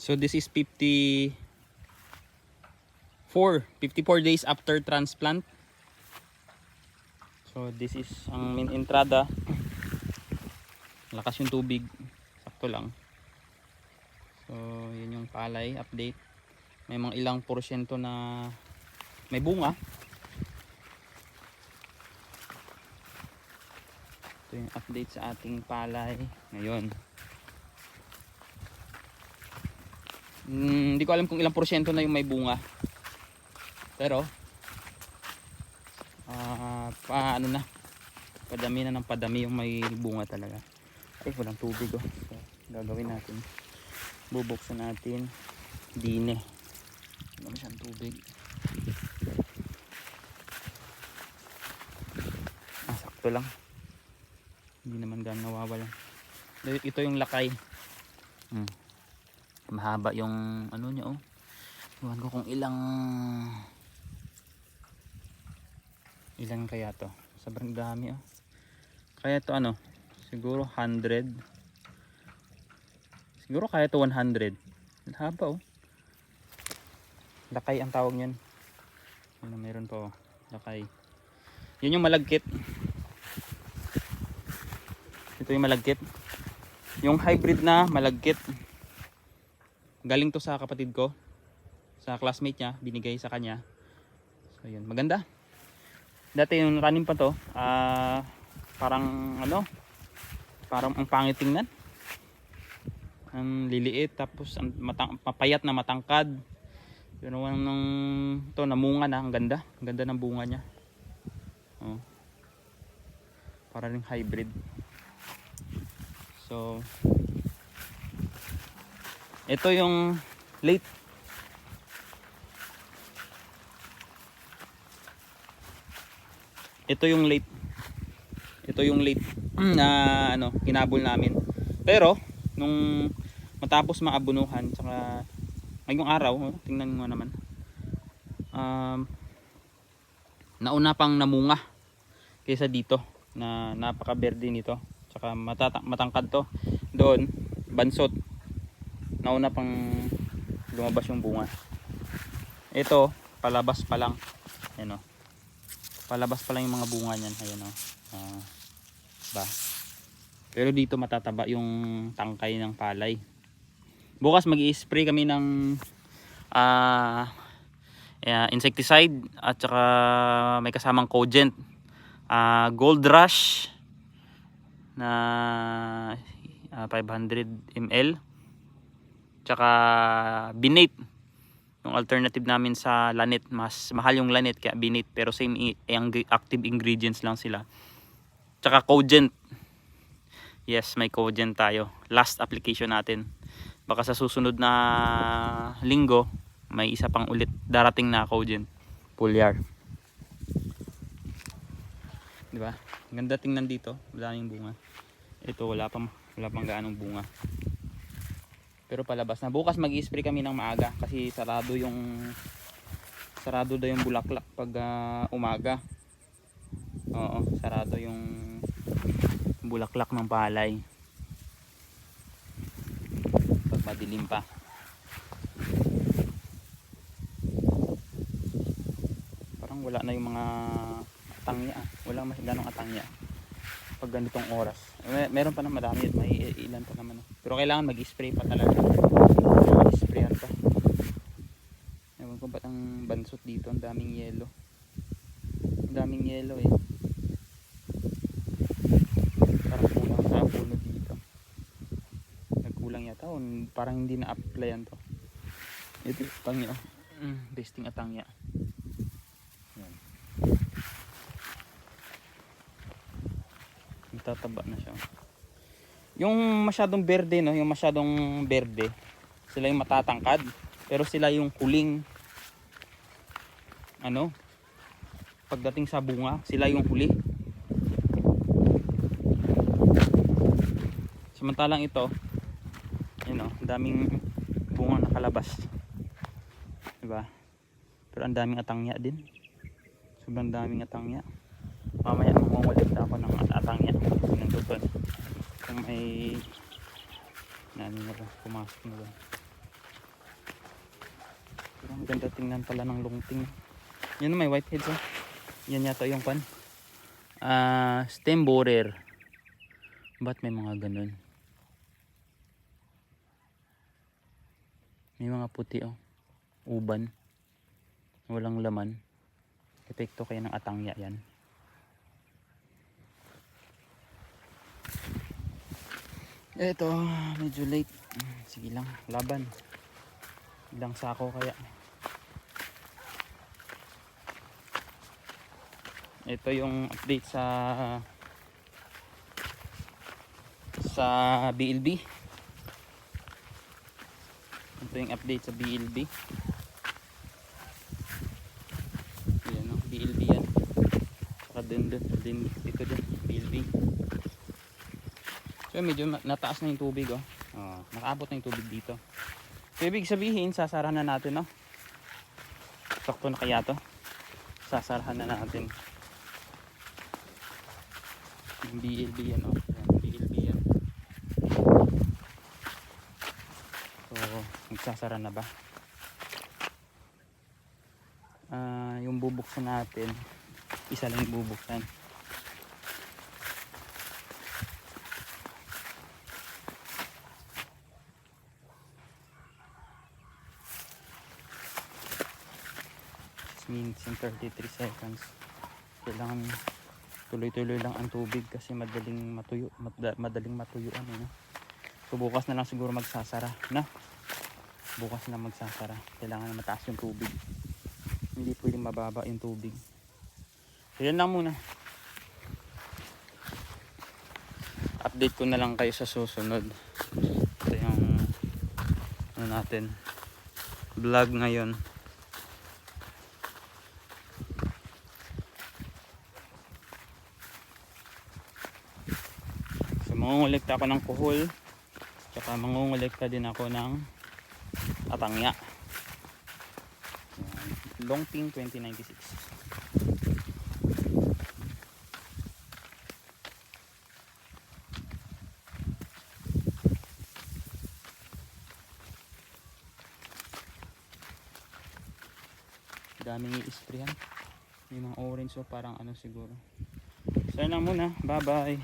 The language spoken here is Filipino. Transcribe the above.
So this is 54 days after transplant. So this is ang main entrada. Lakas yung tubig, sakto lang. So yun yung palay update. May mga ilang porsyento na may bunga. Ito yung update sa ating palay ngayon. Hindi ko alam kung ilang porsyento na yung may bunga, pero ano na, padami na ng padami yung may bunga talaga. Ay, walang tubig oh. So, gagawin natin, bubuksan natin dine, wala siyang tubig. Sakto lang, hindi naman gano'n nawawalan. Ito yung lakay. Mahaba yung ano niya oh. Iwan ko kung ilang kaya to. Sobrang dami oh. Kaya to ano, siguro 100. Siguro kaya to 100. Haba oh. Lakay ang tawag niyan. Ano, meron pa oh, lakay. Yun yung malagkit. Ito yung malagkit. Yung hybrid na malagkit. Galing to sa kapatid ko, sa classmate niya, binigay sa kanya. So yun, maganda. Dati yung nakanim pa to, parang ano, parang ang pangit tingnan. Ang liliit, tapos ang mapayat na matangkad. Pero nung to namunga na, ang ganda. Ang ganda ng bunga niya. Oh. Para ring hybrid. So ito yung late. Ito yung late na ano, hinabol namin. Pero nung matapos maabunuhan, tsaka ngayong araw, tingnan mo naman. Nauna pang namunga kaysa dito, na napaka-berde nito. Tsaka matangkad to. Doon, bansot. Nauna pang lumabas yung bunga. Ito, palabas pa lang. Ayan o. Palabas pa lang yung mga bunga niyan. Ayan o. Ba? Pero dito matataba yung tangkay ng palay. Bukas mag-i-spray kami ng insecticide at saka may kasamang Cogent. Gold Rush na 500 ml. Tsaka Binate, yung alternative namin sa Lanet. Mas mahal yung Lanet kaya Binate, pero same active ingredients lang sila. Tsaka Cogent. Yes, may Cogent tayo. Last application natin. Baka sa susunod na linggo may isa pang ulit darating na Cogent Foliar. Diba? Ganda tingnan dito, madaming bunga. Ito wala pang gaanong bunga. Pero palabas na. Bukas mag-i-spray kami ng maaga kasi sarado daw yung bulaklak pag umaga. Oo, sarado yung bulaklak ng palay pag madilim pa. Parang wala na yung mga atangya. Wala masyadong atangya pag ganitong oras. Meron pa na marami, may ilan pa naman. Pero kailangan mag-spray pa talaga. Mag-sprayan pa. Ewan ko ba't ang bansot dito, ang daming yelo. Ang daming yelo eh. Parang kulang sa puno dito. Nagkulang yata. Parang hindi na-applyan to. Ito, tangya. Besting atangya. Yan. Tataba na siya. Yung masyadong berde, no, yung masyadong berde, sila yung matatangkad, pero sila yung huling ano, pagdating sa bunga, sila yung huli. Samantalang ito, yun know, daming bunga nakalabas. Diba? Pero ang daming atangya din. Sobrang daming atangya. Mamaya mangungulit ako ng atangya. Nandun. Kung may pumasok na ba. Pero ang ganda tingnan pala ng lungting. Yan may whiteheads oh. Yan yata yung pan. Stem borer. Ba't may mga ganun? May mga puti oh. Uban. Walang laman. Epekto kaya ng atangya yan. Eto, medyo late. Sige lang, laban. Ilang sako kaya. Ito yung update sa BLB. Ito yung update sa BLB. Yan o, BLB yan. Saka din dito din, BLB. So medyo nataas na yung tubig oh. Nakaabot na yung tubig dito. So ibig sabihin, sasarahan na natin no. Sakto na kaya to. Sasarahan na natin. Yung BLB yan oh. Yan, BLB yan. So magsasara na ba? Yung bubuksan natin, isa lang yung bubuksan. Minutes and 33 seconds. Kailangan tuloy-tuloy lang ang tubig kasi madaling matuyuan no? So bukas na lang siguro magsasara na. Bukas na magsasara. Kailangan na mataas yung tubig. Hindi pwedeng mababa yung tubig. So yan lang muna. Update ko na lang kayo sa susunod. Ito yung ano natin vlog ngayon. Mangungulekta ako ng kuhol, tsaka mangungulekta din ako ng atangya. Longping 2096. Daming i-sprayan. May mga orange so parang ano siguro. So yan lang muna. Bye bye.